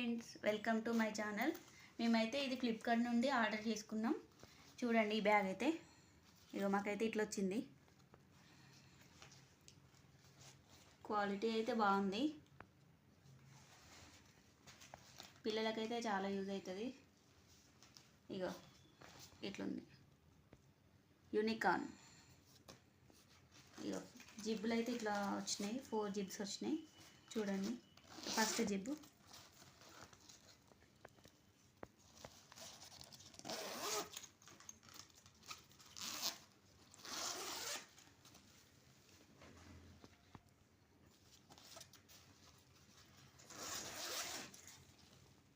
Friends, welcome to my channel. మేమైతే ఇది Flipkart నుండి ఆర్డర్ చేసుకున్నాం. చూడండి, ఈ బ్యాగ్ అయితే ఇగో మాకైతే ఇట్లా వచ్చింది. క్వాలిటీ అయితే బాగుంది. పిల్లలకైతే చాలా యూజ్ అవుతుంది. ఇగో ఇట్లుంది, యూనికార్న్. ఇగో జిబ్బులు అయితే ఇట్లా వచ్చినాయి, 4 జిబ్స్ వచ్చినాయి. చూడండి, ఫస్ట్ జిబ్బు,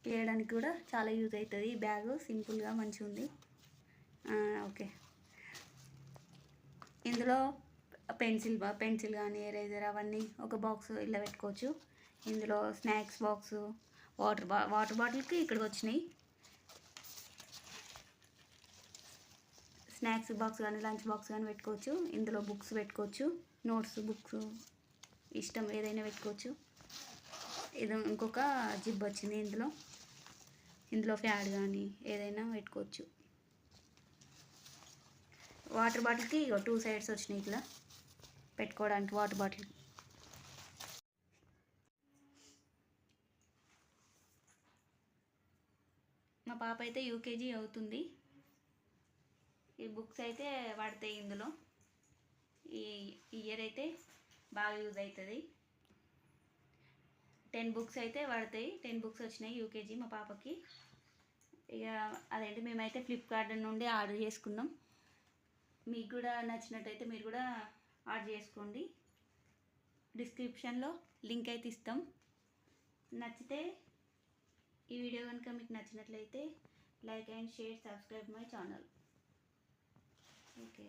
వేయడానికి కూడా చాలా యూజ్ అవుతుంది. ఈ బ్యాగ్ సింపుల్గా మంచిగా ఉంది. ఓకే, ఇందులో పెన్సిల్ కానీ ఎరేజర్ అవన్నీ ఒక బాక్స్ ఇలా పెట్టుకోవచ్చు. ఇందులో స్నాక్స్ బాక్సు, వాటర్ బాటిల్కి ఇక్కడికి వచ్చినాయి. స్నాక్స్ బాక్స్ కానీ లంచ్ బాక్స్ కానీ పెట్టుకోవచ్చు. ఇందులో బుక్స్ పెట్టుకోవచ్చు, నోట్స్, బుక్స్ ఇష్టం ఏదైనా పెట్టుకోవచ్చు. ఇది ఇంకొక జిప్ వచ్చింది. ఇందులో ప్యాడ్ కానీ ఏదైనా పెట్టుకోవచ్చు. వాటర్ బాటిల్కి 2 సైడ్స్ వచ్చినాయి ఇట్లా పెట్టుకోవడానికి. వాటర్ బాటిల్ మా పాప అయితే యూకేజీ అవుతుంది. ఈ బుక్స్ అయితే పడతాయి ఇందులో. ఈ ఇయర్ అయితే బాగా యూజ్ అవుతుంది. 10 బుక్స్ అయితే పడతాయి. 10 బుక్స్ వచ్చినాయి యూకేజీ మా పాపకి. ఇక అదేంటి, మేమైతే ఫ్లిప్కార్ట్ నుండి ఆర్డర్ చేసుకున్నాం. మీకు కూడా నచ్చినట్టయితే మీరు కూడా ఆర్డర్ చేసుకోండి. డిస్క్రిప్షన్లో లింక్ అయితే ఇస్తాం. నచ్చితే ఈ వీడియో కనుక మీకు నచ్చినట్లయితే like and share, subscribe my channel. Okay.